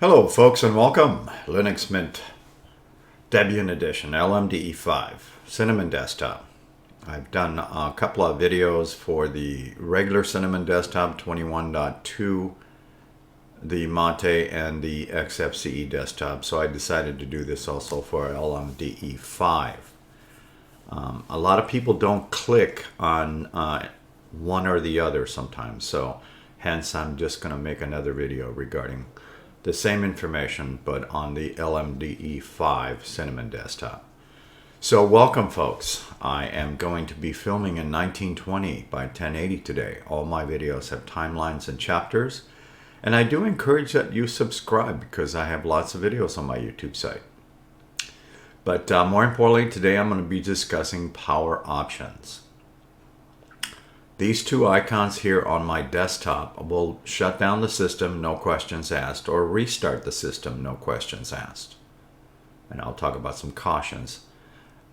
Hello folks and welcome. Linux Mint Debian Edition LMDE 5 Cinnamon Desktop. I've done a couple of videos for the regular Cinnamon Desktop 21.2, the Mate and the XFCE desktop, so I decided to do this also for LMDE 5. A lot of people don't click on one or the other sometimes, so hence I'm just going to make another video regarding the same information but on the LMDE 5 Cinnamon desktop. So welcome folks. I am going to be filming in 1920 by 1080 today. All my videos have timelines and chapters, and I do encourage that you subscribe because I have lots of videos on my YouTube site. But more importantly, today I'm going to be discussing power options. These two icons here on my desktop will shut down the system, no questions asked, or restart the system, no questions asked. And I'll talk about some cautions,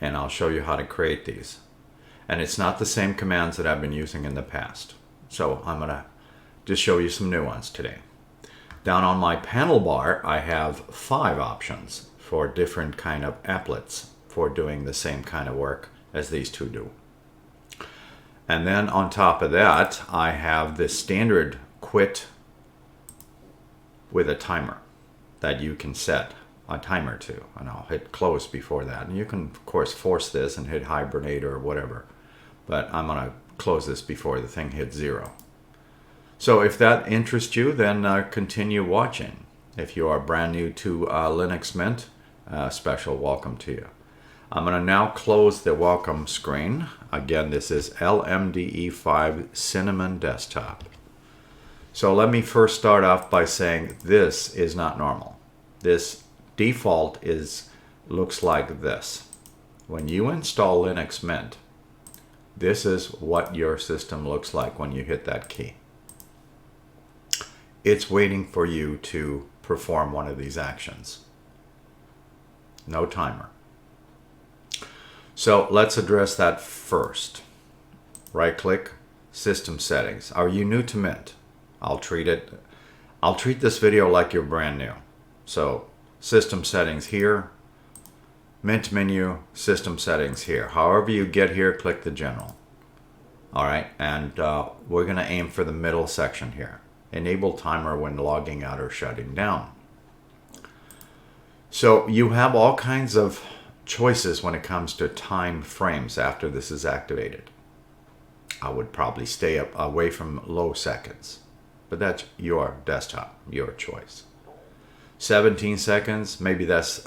and I'll show you how to create these. And it's not the same commands that I've been using in the past. So I'm going to just show you some new ones today. Down on my panel bar, I have 5 options for different kind of applets for doing the same kind of work as these two do. And then on top of that, I have this standard quit with a timer that you can set a timer to. And I'll hit close before that. And you can, of course, force this and hit hibernate or whatever. But I'm going to close this before the thing hits 0. So if that interests you, then continue watching. If you are brand new to Linux Mint, special welcome to you. I'm going to now close the welcome screen. Again, this is LMDE 5 Cinnamon Desktop. So let me first start off by saying this is not normal. This default looks like this. When you install Linux Mint, this is what your system looks like when you hit that key. It's waiting for you to perform one of these actions. No timer. So let's address that first. Right click, System Settings. Are you new to Mint? I'll treat this video like you're brand new. So System Settings here, Mint menu, System Settings here. However you get here, click the General. Alright, and we're going to aim for the middle section here. Enable timer when logging out or shutting down. So you have all kinds of choices when it comes to time frames after this is activated. I would probably stay away from low seconds, but that's your desktop, your choice. 17 seconds, maybe that's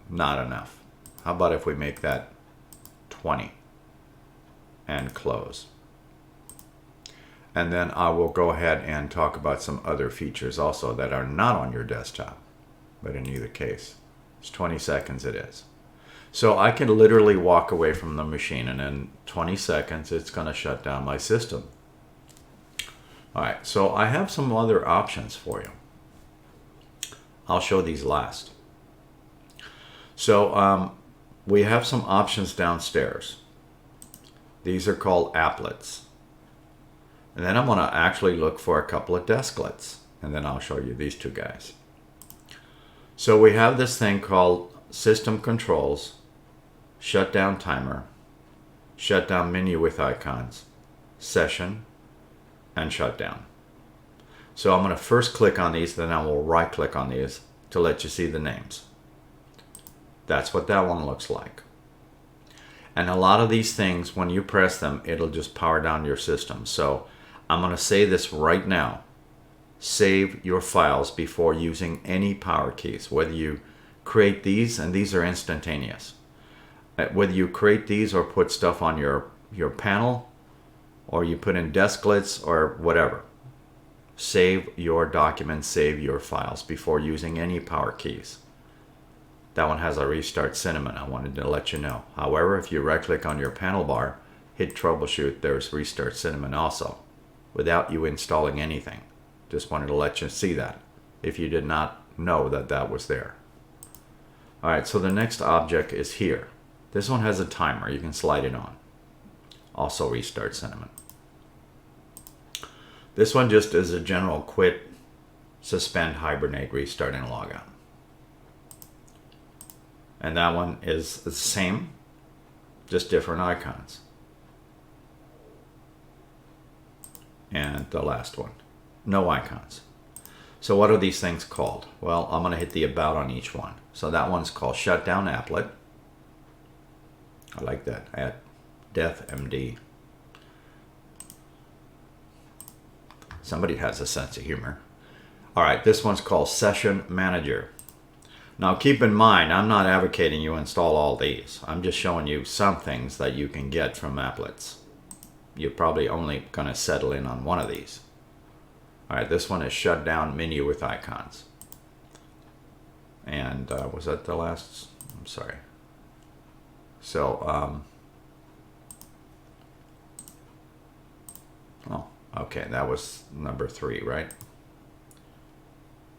not enough. How about if we make that 20 and close? And then I will go ahead and talk about some other features also that are not on your desktop, but in either case, it's 20 seconds it is. So I can literally walk away from the machine and in 20 seconds it's going to shut down my system. Alright, so I have some other options for you. I'll show these last. So we have some options downstairs. These are called applets. And then I'm going to actually look for a couple of desklets. And then I'll show you these two guys. So we have this thing called System Controls, Shutdown Timer, Shutdown Menu with Icons, Session, and Shutdown. So I'm going to first click on these, then I will right click on these to let you see the names. That's what that one looks like. And a lot of these things, when you press them, it'll just power down your system. So I'm going to say this right now. Save your files before using any power keys, whether you create these, and these are instantaneous. Whether you create these or put stuff on your panel, or you put in Desklets or whatever. Save your documents, save your files before using any power keys. That one has a restart Cinnamon, I wanted to let you know. However, if you right click on your panel bar, hit troubleshoot, there's restart Cinnamon also, without you installing anything. Just wanted to let you see that, if you did not know that that was there. Alright, so the next object is here. This one has a timer, you can slide it on. Also restart Cinnamon. This one just is a general quit suspend, hibernate, restart, and log out. And that one is the same, just different icons. And the last one, no icons. So what are these things called? Well, I'm going to hit the about on each one. So that one's called Shutdown Applet. I like that, at LMDE. Somebody has a sense of humor. All right, this one's called Session Manager. Now keep in mind, I'm not advocating you install all these. I'm just showing you some things that you can get from Applets. You're probably only going to settle in on one of these. All right, this one is Shutdown Menu with Icons. And was that the last? I'm sorry. So, oh, okay, that was number 3, right?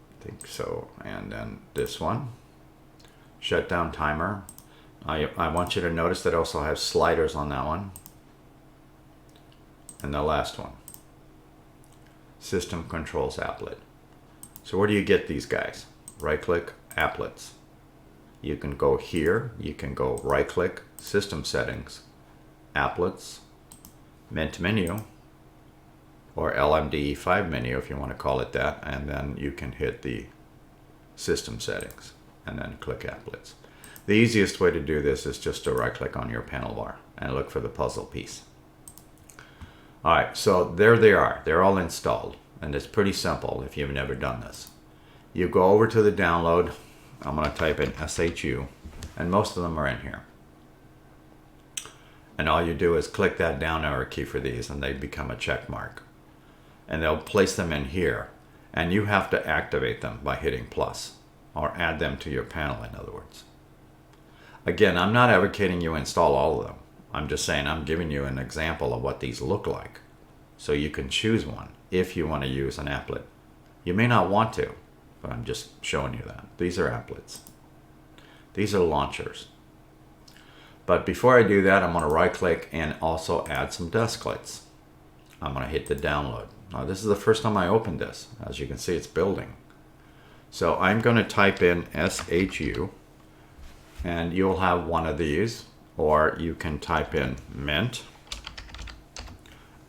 I think so. And then this one, Shutdown Timer. I want you to notice that I also have sliders on that one. And the last one, System Controls Applet. So where do you get these guys? Right click, Applets. You can go here, you can go right click, System Settings, Applets, Mint Menu, or LMDE 5 menu if you want to call it that, and then you can hit the System Settings and then click Applets. The easiest way to do this is just to right click on your panel bar and look for the puzzle piece. Alright, so there they are. They're all installed, and it's pretty simple if you've never done this. You go over to the download. I'm going to type in SHU, and most of them are in here. And all you do is click that down arrow key for these, and they become a check mark. And they'll place them in here, and you have to activate them by hitting plus, or add them to your panel, in other words. Again, I'm not advocating you install all of them. I'm just saying I'm giving you an example of what these look like, so you can choose one if you want to use an applet. You may not want to, but I'm just showing you that. These are applets. These are launchers. But before I do that, I'm going to right click and also add some Desklets. I'm going to hit the download. Now this is the first time I opened this. As you can see, it's building. So I'm going to type in SHU, and you'll have one of these, or you can type in Mint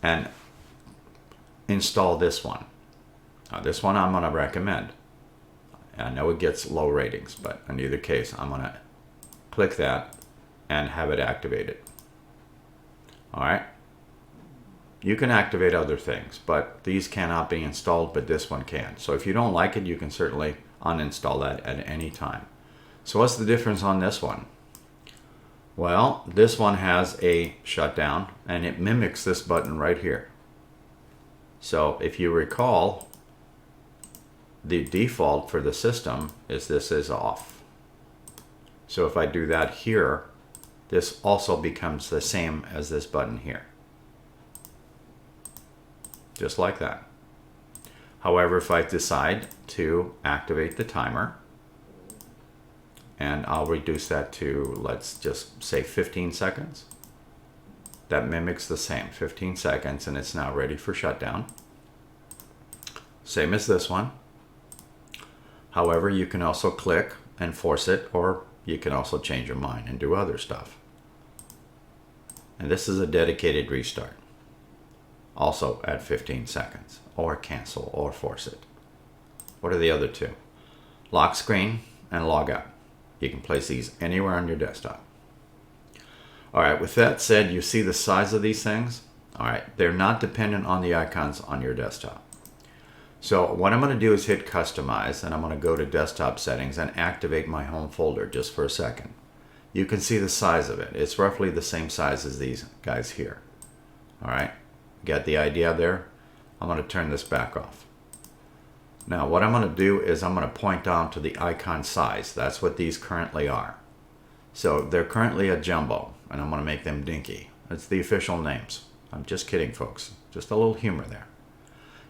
and install this one. Now this one I'm going to recommend. I know it gets low ratings, but in either case, I'm going to click that and have it activated. All right. You can activate other things, but these cannot be installed, but this one can. So if you don't like it, you can certainly uninstall that at any time. So what's the difference on this one? Well, this one has a shutdown, and it mimics this button right here. So if you recall, the default for the system is this is off. So if I do that here, this also becomes the same as this button here. Just like that. However, if I decide to activate the timer, and I'll reduce that to, let's just say 15 seconds. That mimics the same, 15 seconds, and it's now ready for shutdown. Same as this one. However, you can also click and force it, or you can also change your mind and do other stuff. And this is a dedicated restart. Also at 15 seconds, or cancel, or force it. What are the other two? Lock screen and log out. You can place these anywhere on your desktop. All right, with that said, you see the size of these things? All right, they're not dependent on the icons on your desktop. So what I'm going to do is hit Customize, and I'm going to go to Desktop Settings and activate my home folder just for a second. You can see the size of it. It's roughly the same size as these guys here. All right, get the idea there? I'm going to turn this back off. Now what I'm going to do is I'm going to point down to the icon size. That's what these currently are. So they're currently a jumbo, and I'm going to make them dinky. That's the official names. I'm just kidding, folks. Just a little humor there.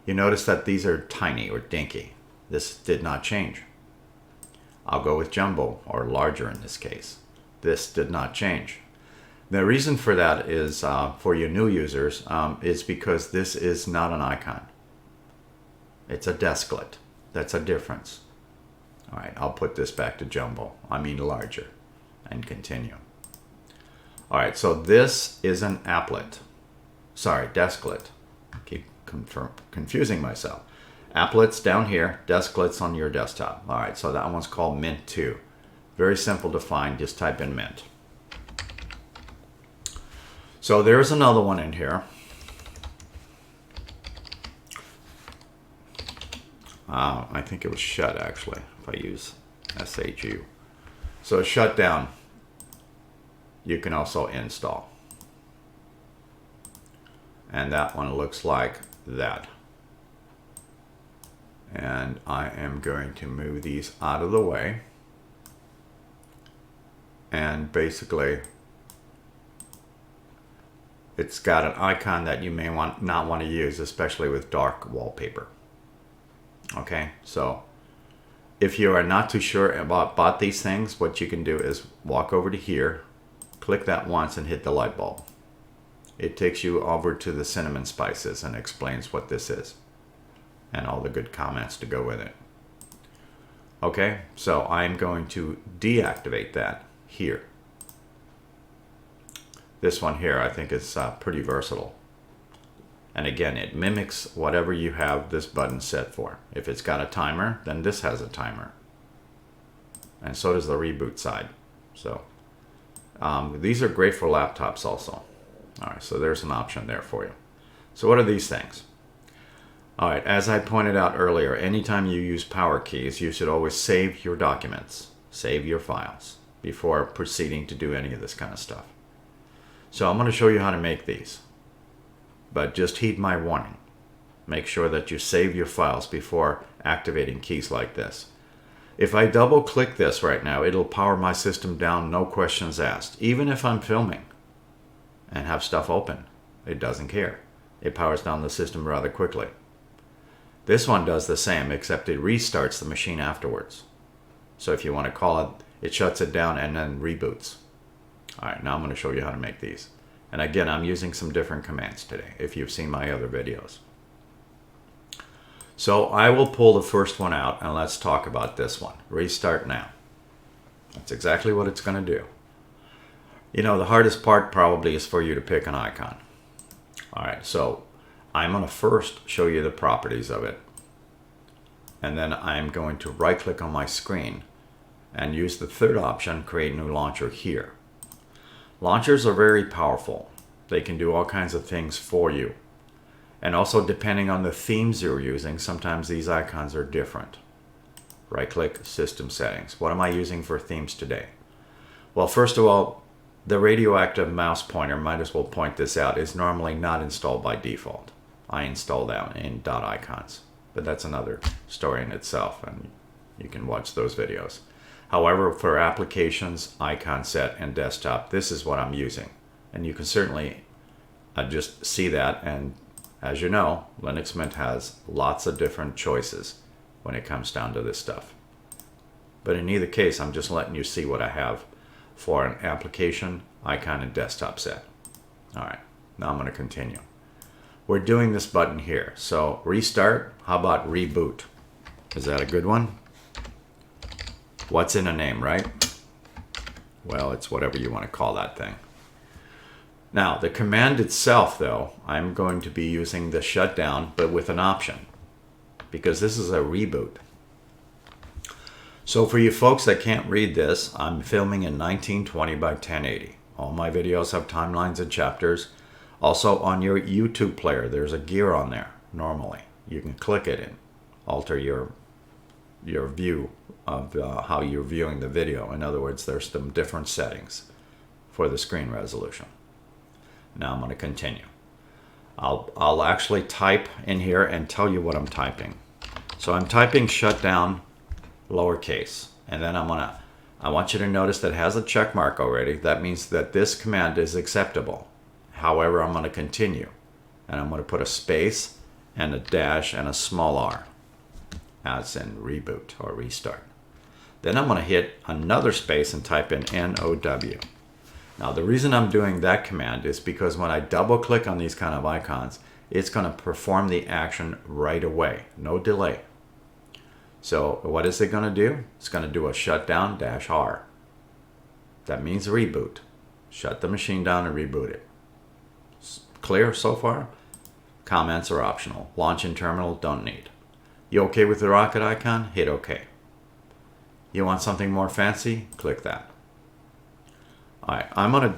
You notice that these are tiny or dinky. This did not change. I'll go with jumbo, or larger in this case. This did not change. The reason for that is, for you new users, is because this is not an icon. It's a desklet. That's a difference. All right, I'll put this back to jumbo. I mean larger, and continue. All right, so this is an applet. Sorry, Desklet. Keep confusing myself. Applets down here, Desklets on your desktop. All right, so that one's called Mint 2. Very simple to find, just type in Mint. So there's another one in here. I think it was shut actually, if I use SHU. So shut down, you can also install. And that one looks like that. And I am going to move these out of the way. And basically, it's got an icon that you may not want to use, especially with dark wallpaper. Okay, so if you are not too sure about these things, what you can do is walk over to here, click that once and hit the light bulb. It takes you over to the cinnamon spices and explains what this is and all the good comments to go with it. Okay, so I'm going to deactivate that here. This one here I think is pretty versatile. And again, it mimics whatever you have this button set for. If it's got a timer, then this has a timer. And so does the reboot side. So these are great for laptops also. All right, so there's an option there for you. So what are these things? All right, as I pointed out earlier, anytime you use power keys, you should always save your documents, save your files before proceeding to do any of this kind of stuff. So I'm going to show you how to make these. But just heed my warning. Make sure that you save your files before activating keys like this. If I double click this right now, it'll power my system down, no questions asked. Even if I'm filming and have stuff open, it doesn't care. It powers down the system rather quickly. This one does the same, except it restarts the machine afterwards. So if you want to call it, it shuts it down and then reboots. All right, now I'm going to show you how to make these. And again, I'm using some different commands today, if you've seen my other videos. So I will pull the first one out, and let's talk about this one. Restart now. That's exactly what it's going to do. You know, the hardest part probably is for you to pick an icon. All right, so I'm going to first show you the properties of it. And then I'm going to right-click on my screen and use the third option, Create New Launcher here. Launchers are very powerful. They can do all kinds of things for you. And also, depending on the themes you're using, sometimes these icons are different. Right-click, System Settings. What am I using for themes today? Well, first of all, the radioactive mouse pointer, might as well point this out, is normally not installed by default. I install that in .icons, but that's another story in itself, and you can watch those videos. However, for applications, icon set, and desktop, this is what I'm using. And you can certainly just see that. And as you know, Linux Mint has lots of different choices when it comes down to this stuff. But in either case, I'm just letting you see what I have for an application, icon, and desktop set. All right, now I'm going to continue. We're doing this button here. So restart, how about reboot? Is that a good one? What's in a name, right? Well, it's whatever you want to call that thing. Now, the command itself, though, I'm going to be using the shutdown, but with an option, because this is a reboot. So for you folks that can't read this, I'm filming in 1920 by 1080. All my videos have timelines and chapters. Also, on your YouTube player, there's a gear on there, normally. You can click it and alter your view of how you're viewing the video. In other words, there's some different settings for the screen resolution. Now I'm going to continue. I'll actually type in here and tell you what I'm typing. So I'm typing shutdown lowercase, and then I want you to notice that it has a check mark already. That means that this command is acceptable. However, I'm going to continue, and I'm going to put a space and a dash and a small r, as in reboot or restart. Then I'm going to hit another space and type in NOW. Now the reason I'm doing that command is because when I double click on these kind of icons, it's going to perform the action right away, no delay. So what is it going to do? It's going to do a shutdown -R. That means reboot. Shut the machine down and reboot it. Clear so far? Comments are optional. Launch in terminal, don't need. You okay with the rocket icon? Hit OK. You want something more fancy? Click that. Alright, I'm going to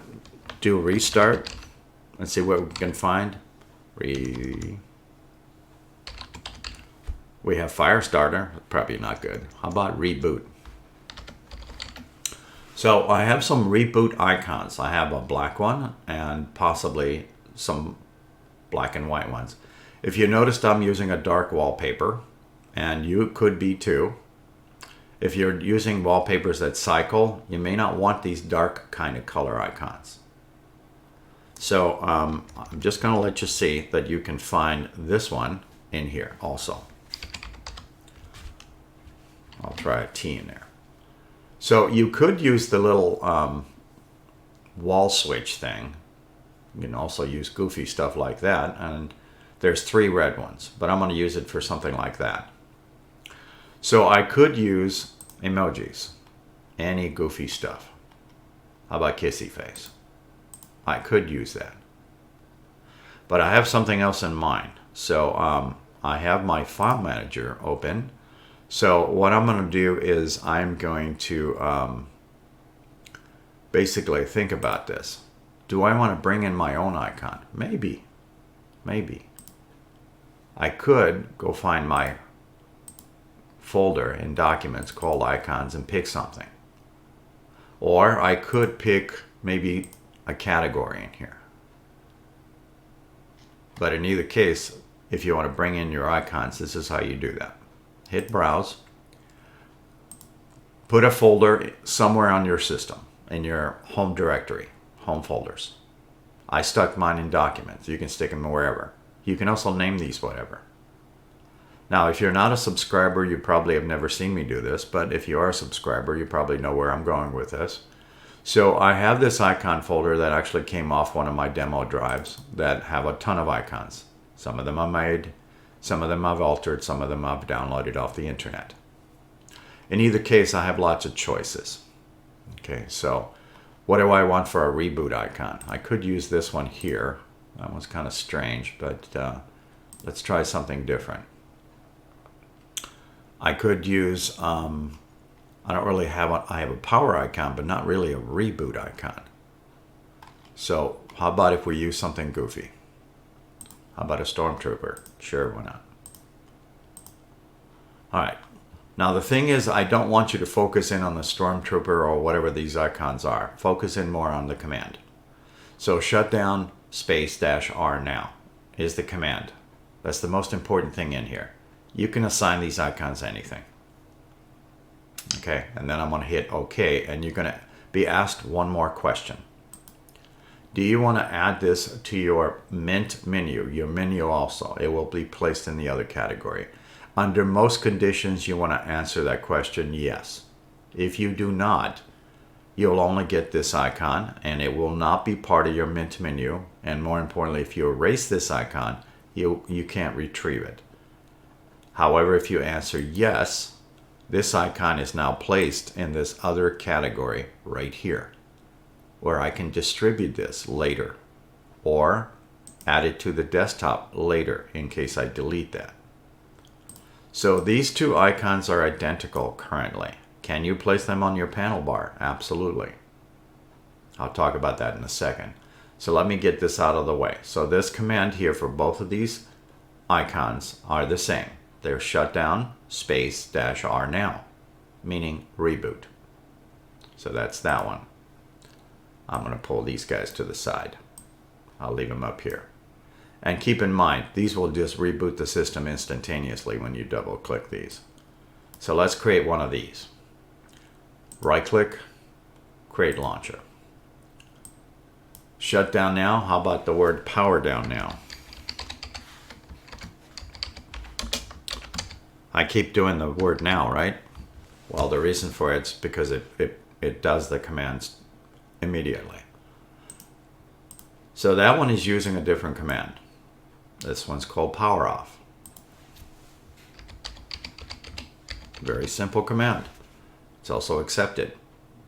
do restart and see what we can find. We have fire starter, probably not good. How about reboot? So I have some reboot icons. I have a black one and possibly some black and white ones. If you noticed, I'm using a dark wallpaper, and you could be too. If you're using wallpapers that cycle, you may not want these dark kind of color icons. So I'm just going to let you see that you can find this one in here also. I'll try a T in there. So you could use the little wall switch thing. You can also use goofy stuff like that. And there's 3 red ones, but I'm going to use it for something like that. So I could use emojis, any goofy stuff. How about kissy face? I could use that. But I have something else in mind. So I have my file manager open. So what I'm going to do is I'm going to basically think about this. Do I want to bring in my own icon? Maybe. Maybe. I could go find my folder in documents called icons and pick something. Or I could pick maybe a category in here. But in either case, if you want to bring in your icons, this is how you do that. Hit browse. Put a folder somewhere on your system, in your home directory, home folders. I stuck mine in documents. You can stick them wherever. You can also name these whatever. Now, if you're not a subscriber, you probably have never seen me do this, but if you are a subscriber, you probably know where I'm going with this. So I have this icon folder that actually came off one of my demo drives that have a ton of icons. Some of them I made, some of them I've altered, some of them I've downloaded off the internet. In either case, I have lots of choices. Okay, so what do I want for a reboot icon? I could use this one here. That one's kind of strange, but let's try something different. I could use, I don't really have I have a power icon, but not really a reboot icon. So how about if we use something goofy? How about a stormtrooper? Sure, why not? All right. Now the thing is, I don't want you to focus in on the stormtrooper or whatever these icons are. Focus in more on the command. So shutdown space -R now is the command. That's the most important thing in here. You can assign these icons anything. Okay, and then I'm going to hit OK, and you're going to be asked one more question. Do you want to add this to your Mint menu, your menu also? It will be placed in the other category. Under most conditions, you want to answer that question yes. If you do not, you'll only get this icon, and it will not be part of your Mint menu. And more importantly, if you erase this icon, you can't retrieve it. However, if you answer yes, this icon is now placed in this other category right here, where I can distribute this later or add it to the desktop later in case I delete that. So these 2 icons are identical currently. Can you place them on your panel bar? Absolutely. I'll talk about that in a second. So let me get this out of the way. So this command here for both of these icons are the same. They're shutdown space -R now, meaning reboot. So that's that one. I'm going to pull these guys to the side. I'll leave them up here. And keep in mind, these will just reboot the system instantaneously when you double click these. So let's create one of these. Right click, create launcher. Shut down now. How about the word power down now? I keep doing the word now, right? Well, the reason for it's because it does the commands immediately. So that one is using a different command. This one's called power off. Very simple command. It's also accepted.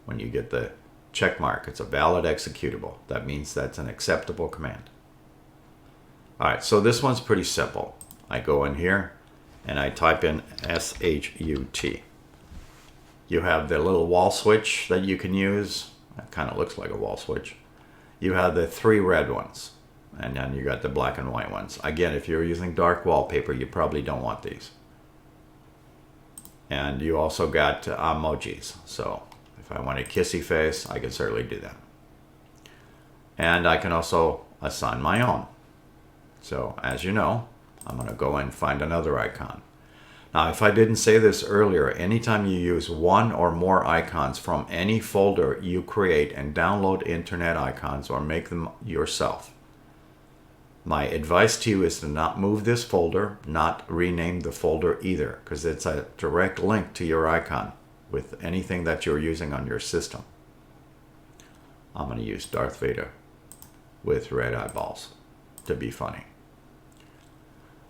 When you get the check mark, it's a valid executable. That means that's an acceptable command. All right, so this one's pretty simple. I go in here and I type in SHUT. You have the little wall switch that you can use. It kind of looks like a wall switch. You have the 3 red ones, and then you got the black and white ones. Again, if you're using dark wallpaper, you probably don't want these. And you also got emojis. So if I want a kissy face, I can certainly do that. And I can also assign my own. So as you know, I'm going to go and find another icon. Now, if I didn't say this earlier, anytime you use one or more icons from any folder you create and download internet icons or make them yourself, my advice to you is to not move this folder, not rename the folder either, because it's a direct link to your icon with anything that you're using on your system. I'm going to use Darth Vader with red eyeballs to be funny.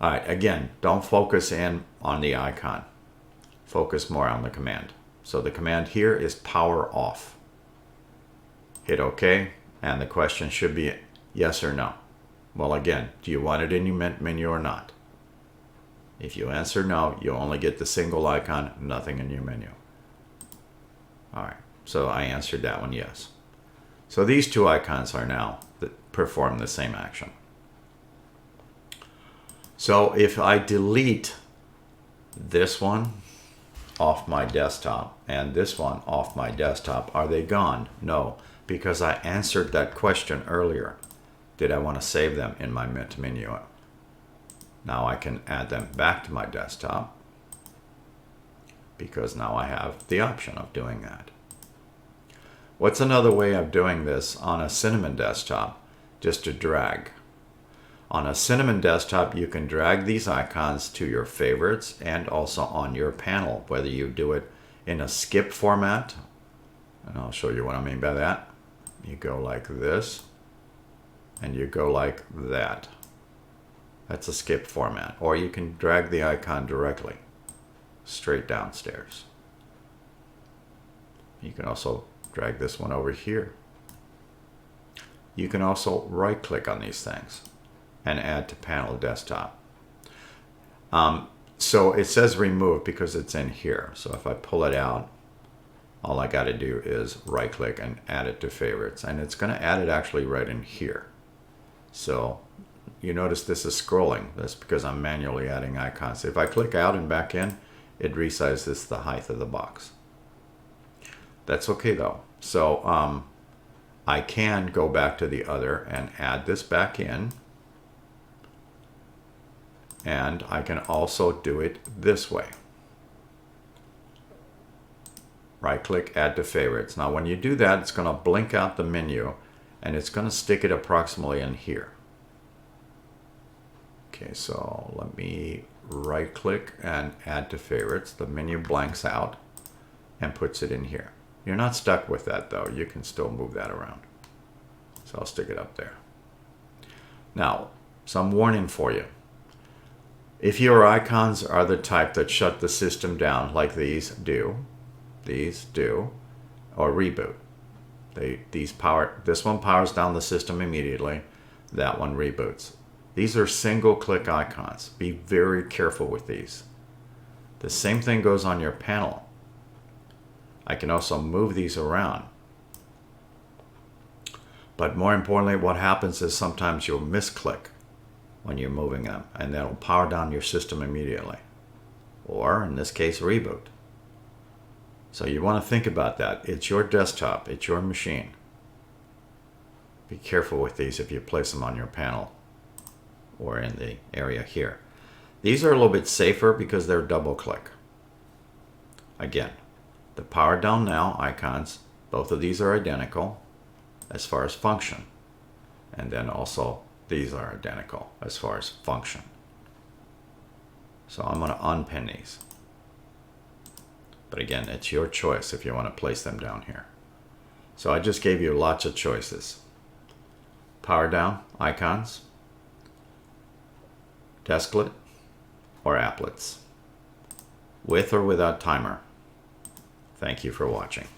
All right, again, don't focus in on the icon. Focus more on the command. So the command here is power off. Hit OK, and the question should be yes or no. Well, again, do you want it in your menu or not? If you answer no, you only get the single icon, nothing in your menu. All right, so I answered that one yes. So these 2 icons are now that perform the same action. So if I delete this one off my desktop and this one off my desktop, are they gone? No, because I answered that question earlier. Did I want to save them in my menu? Now I can add them back to my desktop because now I have the option of doing that. What's another way of doing this on a Cinnamon desktop? Just to drag. On a Cinnamon desktop, you can drag these icons to your favorites and also on your panel, whether you do it in a skip format, and I'll show you what I mean by that. You go like this, and you go like that. That's a skip format. Or you can drag the icon directly, straight downstairs. You can also drag this one over here. You can also right-click on these things and add to panel desktop. So it says remove because it's in here. So if I pull it out, all I got to do is right click and add it to favorites, and it's going to add it actually right in here. So you notice this is scrolling. That's because I'm manually adding icons. If I click out and back in, it resizes the height of the box. That's okay though. So I can go back to the other and add this back in. And I can also do it this way. Right click, add to favorites. Now when you do that, it's going to blink out the menu and it's going to stick it approximately in here. Okay, so let me right click and add to favorites. The menu blanks out and puts it in here. You're not stuck with that though. You can still move that around. So I'll stick it up there. Now, some warning for you. If your icons are the type that shut the system down, like these do, or reboot. This one powers down the system immediately, that one reboots. These are single-click icons. Be very careful with these. The same thing goes on your panel. I can also move these around. But more importantly, what happens is sometimes you'll misclick when you're moving them, and that'll power down your system immediately. Or, in this case, reboot. So you want to think about that. It's your desktop, it's your machine. Be careful with these if you place them on your panel or in the area here. These are a little bit safer because they're double click. Again, the power down now icons, both of these are identical as far as function. And then also these are identical as far as function. So I'm going to unpin these. But again, it's your choice if you want to place them down here. So I just gave you lots of choices. Power down icons, Desklet, or Applets. with or without timer. Thank you for watching.